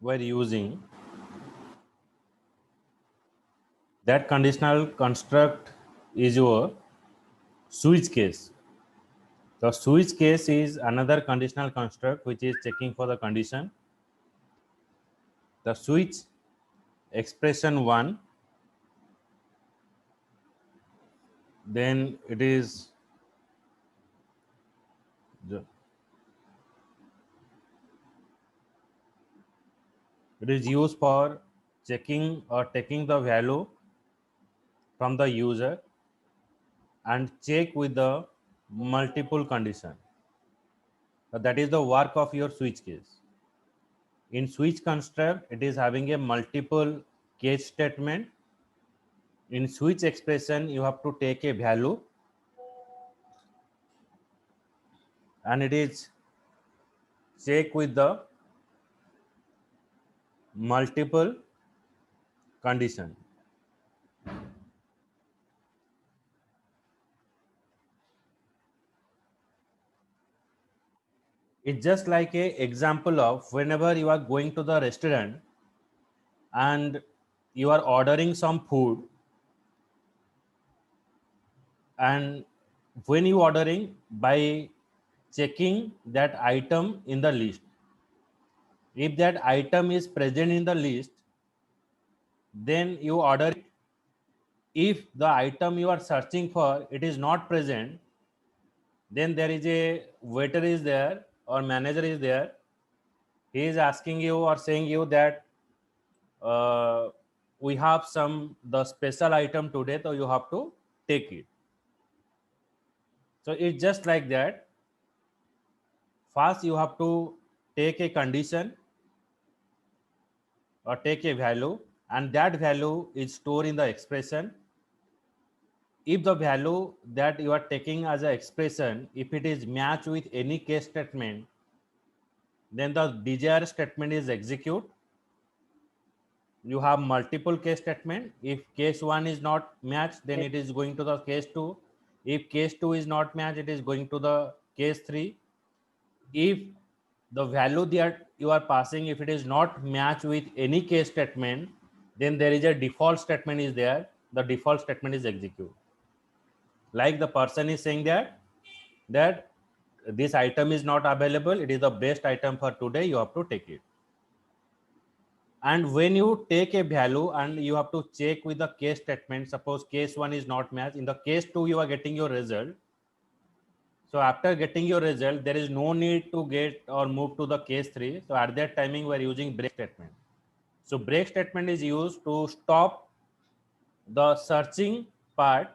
we're using, that conditional construct is your switch case. The switch case is another conditional construct which is checking for the condition. The switch expression 1, then it is used for checking or taking the value from the user and check with the multiple condition. That is the work of your switch case. In switch construct, it is having a multiple case statement. In switch expression, you have to take a value and it is check with the multiple condition. It's just like a example of whenever you are going to the restaurant and you are ordering some food, and when you ordering, by checking that item in the list, if that item is present in the list, then you order it. If the item you are searching for it is not present, then there is a waiter is there or manager is there. He is asking you or saying you that uh, we have some the special item today, so you have to take it. So it's just like that. First you have to take a condition or take a value, and that value is stored in the expression. If the value that you are taking as an expression, if it is matched with any case statement, then the desired statement is execute. You have multiple case statement. If case 1 is not matched, then it is going to the case 2. If case 2 is not matched, it is going to the case 3. If the value that you are passing, if it is not matched with any case statement, then there is a default statement is there. The default statement is execute. Like the person is saying that this item is not available, it is the best item for today, you have to take it. And when you take a value and you have to check with the case statement, suppose case 1 is not matched, in the case 2 you are getting your result. So after getting your result, there is no need to get or move to the case 3. So at that timing we are using break statement. So break statement is used to stop the searching part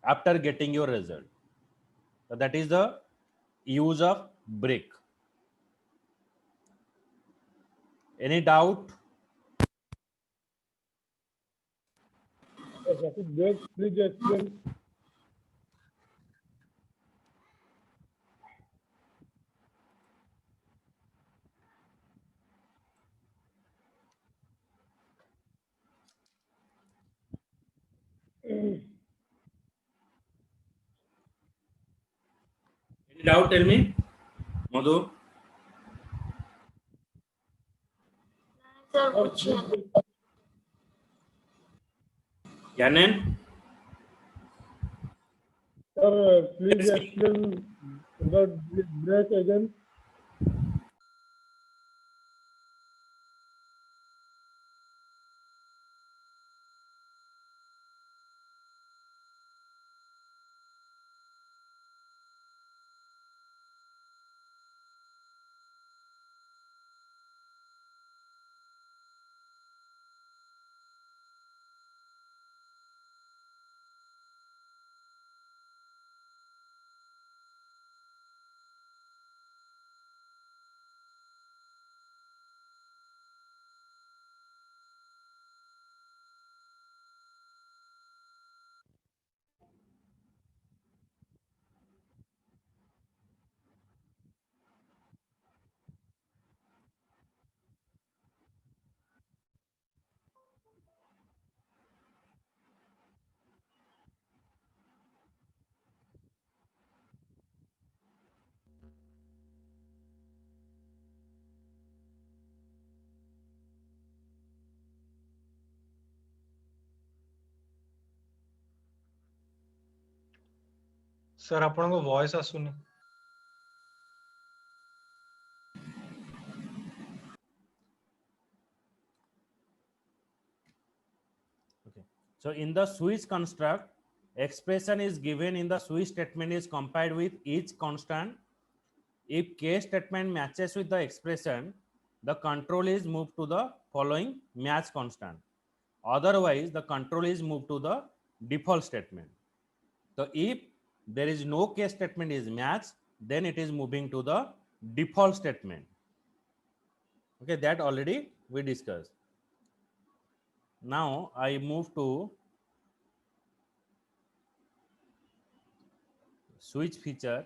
after getting your result. So that is the use of break. Any doubt? Yes, Rashid, great. Please explain. Any doubt? Tell me, Madhu. Sir Sir, पूछिए. please, Yanen? please explain the break again. Sir आपनको voice आसुनी। Okay. So in the switch construct, expression is given in the switch statement is compared with each constant. If case statement matches with the expression, the control is moved to the following match constant. Otherwise, the control is moved to the default statement. So if there is no case statement is matched, then it is moving to the default statement. Okay, that already we discussed. Now I move to switch feature.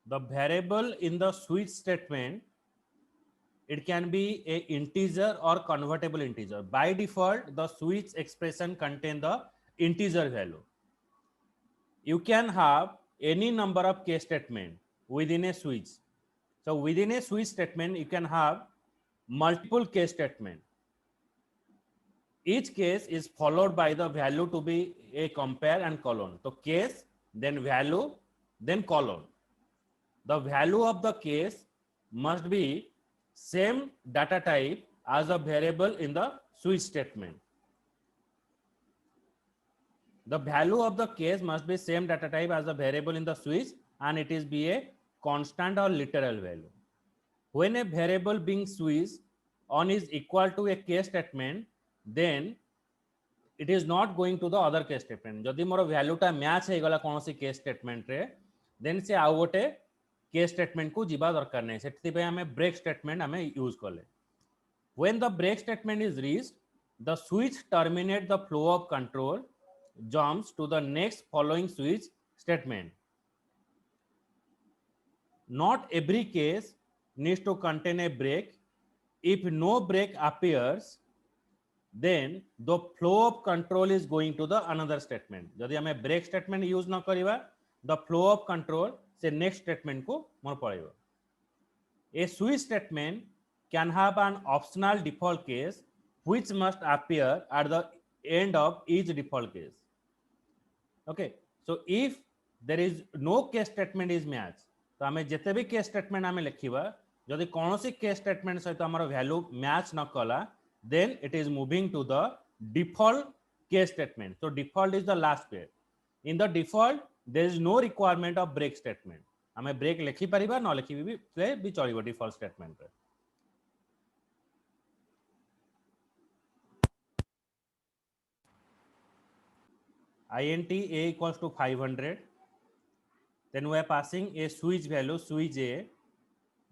The variable in the switch statement, it can be a integer or convertible integer. By default, the switch expression contain the integer value. You can have any number of case statement within a switch. So within a switch statement, you can have multiple case statement. Each case is followed by the value to be a compare and colon. So case, then value, then colon. The value of the case must be same data type as a variable in the switch statement. The value of the case must be same data type as a variable in the switch, and it is be a constant or literal value. When a variable being switched on is equal to a case statement, then it is not going to the other case statement. जदि मोर वैल्यूटा match हो गला कौन सी case statement रे, then से आउ गोटे case statement को जीवा दरकार नहीं, सेठी पे हमें ब्रेक स्टेटमेंट हमें यूज करले. When the break statement is reached, the switch terminate the flow of control, jumps to the next following switch statement. Not every case needs to contain a break. If no break appears, then the flow of control is going to the another statement. जदि हमें break statement use न करिवा, the flow of control से next statement को मोर पड़ेगा. A switch statement can have an optional default case which must appear at the end of each default case. Okay, so if there is no case statement is match, तो हमें जिते भी case statement हमें लिखिवा, जदि कौन सी case statement सहित हमारा value match न कला, then it is moving to the default case statement. So default is the last pair. In the default, there is no requirement of break statement. हमें break लिखी परिबा न लिखी भी चलिबो default statement रे. int a equals to 500. Then we are passing a switch value, switch a.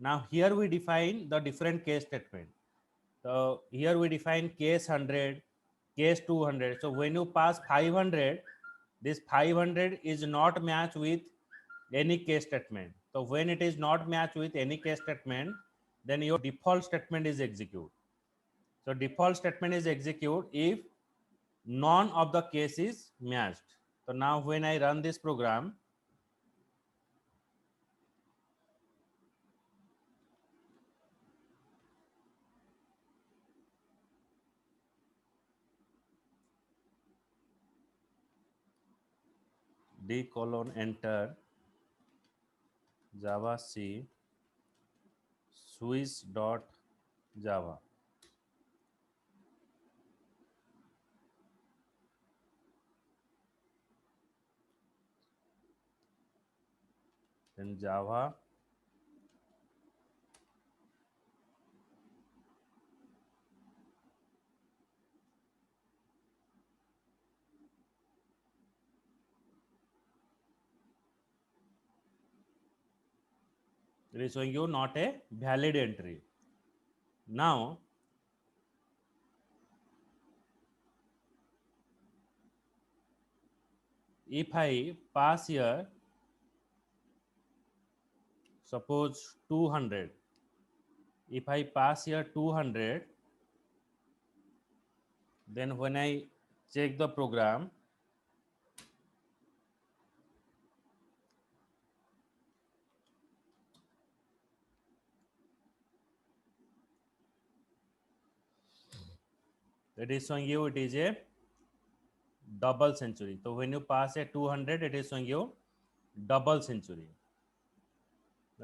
Now here we define the different case statement. So here we define case 100, case 200. So when you pass 500, this 500 is not matched with any case statement. So when it is not matched with any case statement, then your default statement is execute. So default statement is execute if none of the case is matched. So now when I run this program, d colon enter java c switch dot java. Then java it is showing you not a valid entry. Now if I pass here, suppose 200, if I pass here 200, then when I check the program, it is showing you it is a double century. So when you pass a 200, it is showing you double century.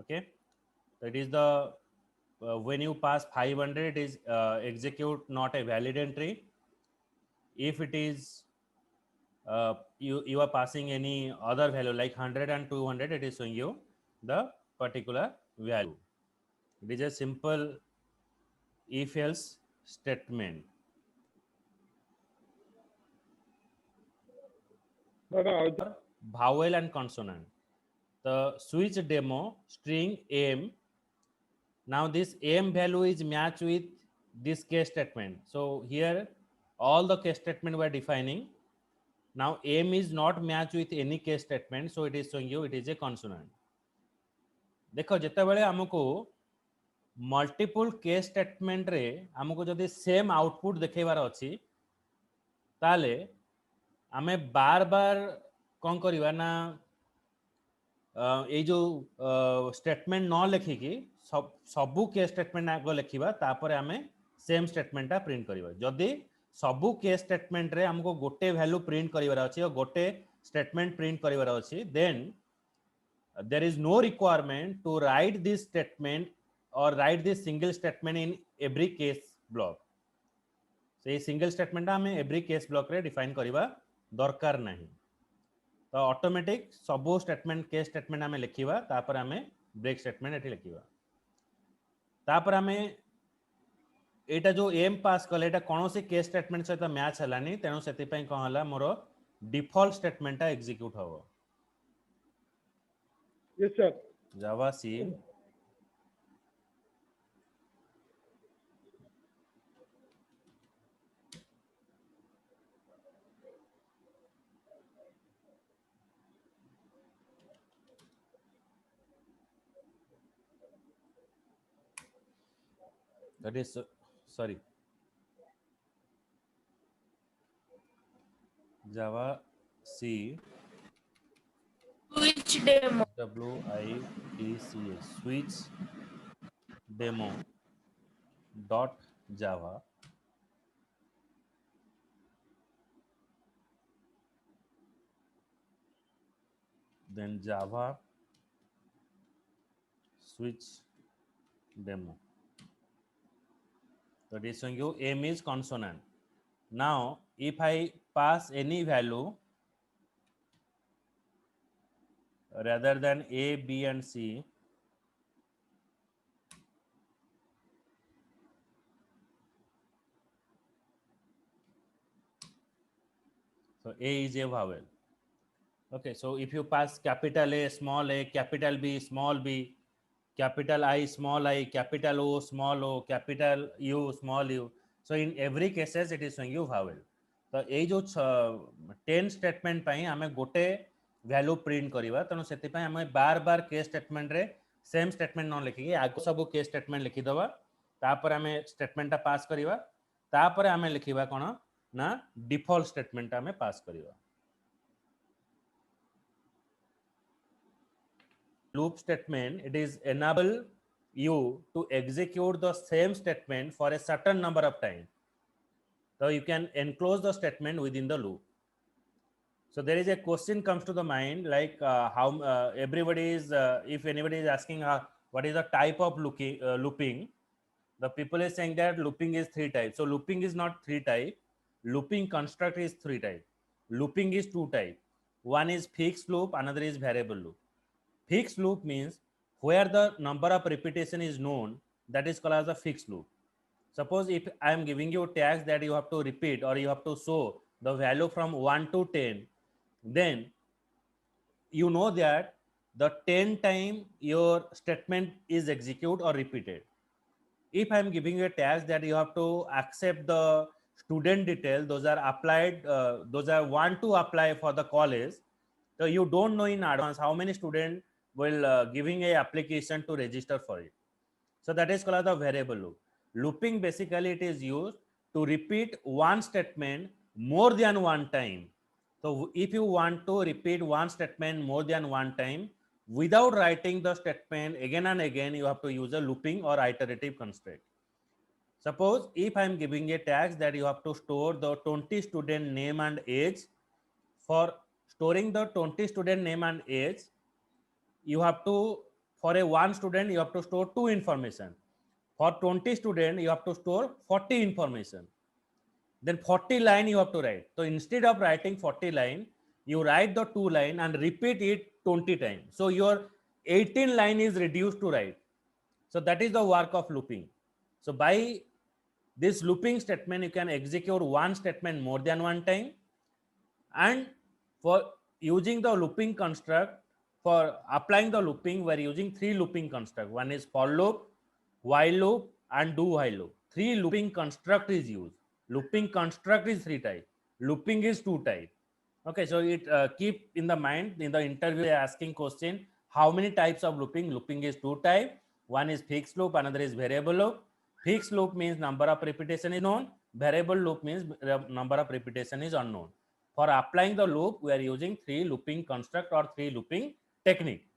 Okay, that is the when you pass 500, it is execute not a valid entry. If it is you are passing any other value like 100 and 200, it is showing you the particular value. It is a simple if else statement. Vowel and consonant. The switch demo string m. Now this m value is matched with this case statement. So here all the case statement we are defining. Now m is not matched with any case statement, so it is showing you it is a consonant. देखो जितेबाला आमको multiple case statement रे आमको जदि same output देखेबार अच्छी ताले आमे बार बार कौन करिवा ना ये जो स्टेटमेंट न लिखिकी सबू केस स्टेटमेंट आग लिखा तापर आमे सेम स्टेटमेंटा प्रिंट करिवा जदि सबू केस स्टेटमेंट रे हमको गोटे वैल्यू प्रिंट करिवार अछि और गोटे स्टेटमेंट प्रिंट करिवार अछि then there is no requirement to write this statement or write this single statement in every case block. से single statement हमें every case block रे define करिवा दरकार नहीं. तो ऑटोमेटिक सबो स्टेटमेंट केस स्टेटमेंट हमें लिखिवा तापर हमें ब्रेक स्टेटमेंट एठी लिखिवा तापर हमें एटा जो एम पास कले एटा कोनोसी केस स्टेटमेंट सहित मैच हलानी तेनो सेति पई कोन हला मोर डिफॉल्ट स्टेटमेंटा एग्जीक्यूट होबो. Yes, sir. Java C that is sorry Java C Switch demo. WITCH switch demo dot Java then Java switch demo. So it is showing you M is consonant. Now if I pass any value rather than A, B and C, so A is a vowel. Okay, so if you pass capital A, capital B, small b, capital I, small I, capital O, small o, capital U, small u. So in every cases it is showing you vowel. तो ये जो 10 statement पाई हमें गोटे value print करिवा तनो सेति पाई हमें बार बार case statement रे same statement न लिखिकी आगो सब केस स्टेटमेंट लिखि दबा तापर हमें स्टेटमेंटा पास करिवा तापर हमें लिखिवा कोन ना डिफॉल्ट स्टेटमेंट हमें पास करिवा. Loop statement, it is enable you to execute the same statement for a certain number of time. So you can enclose the statement within the loop. So there is a question comes to the mind like how everybody is if anybody is asking what is the type of looping, the people is saying that looping is 3 types. So looping is not 3 type, looping construct is 3 type, looping is 2 type. One is fixed loop, another is variable loop. Fixed loop means where the number of repetition is known, that is called as a fixed loop. Suppose if I am giving you tags that you have to repeat or you have to show the value from 1 to 10, then you know that the 10 time your statement is executed or repeated. If I am giving you a task that you have to accept the student detail, those are applied, those are want to apply for the college, So you don't know in advance how many students will giving a application to register for it. So that is called the variable loop. Looping basically it is used to repeat one statement more than one time. So if you want to repeat one statement more than one time without writing the statement again and again, you have to use a looping or iterative constraint. Suppose if I am giving a task that you have to store the 20 student name and age. For storing the 20 student name and age, you have to, for a one student, you have to store two information. For 20 student, you have to store 40 information. Then 40 line you have to write. So instead of writing 40 line, you write the two line and repeat it 20 times. So your 18 line is reduced to write. So that is the work of looping. So by this looping statement, you can execute one statement more than one time. And for using the looping construct, for applying the looping, we're using three looping construct. One is for loop, while loop, and do while loop. Three looping construct is used. Looping construct is three type. Looping is two type. Okay, so it keep in the mind in the interview asking question how many types of looping. Looping is two type. One is fixed loop, another is variable loop. Fixed loop means number of repetition is known. Variable loop means number of repetition is unknown. For applying the loop, we are using three looping construct or three looping technique.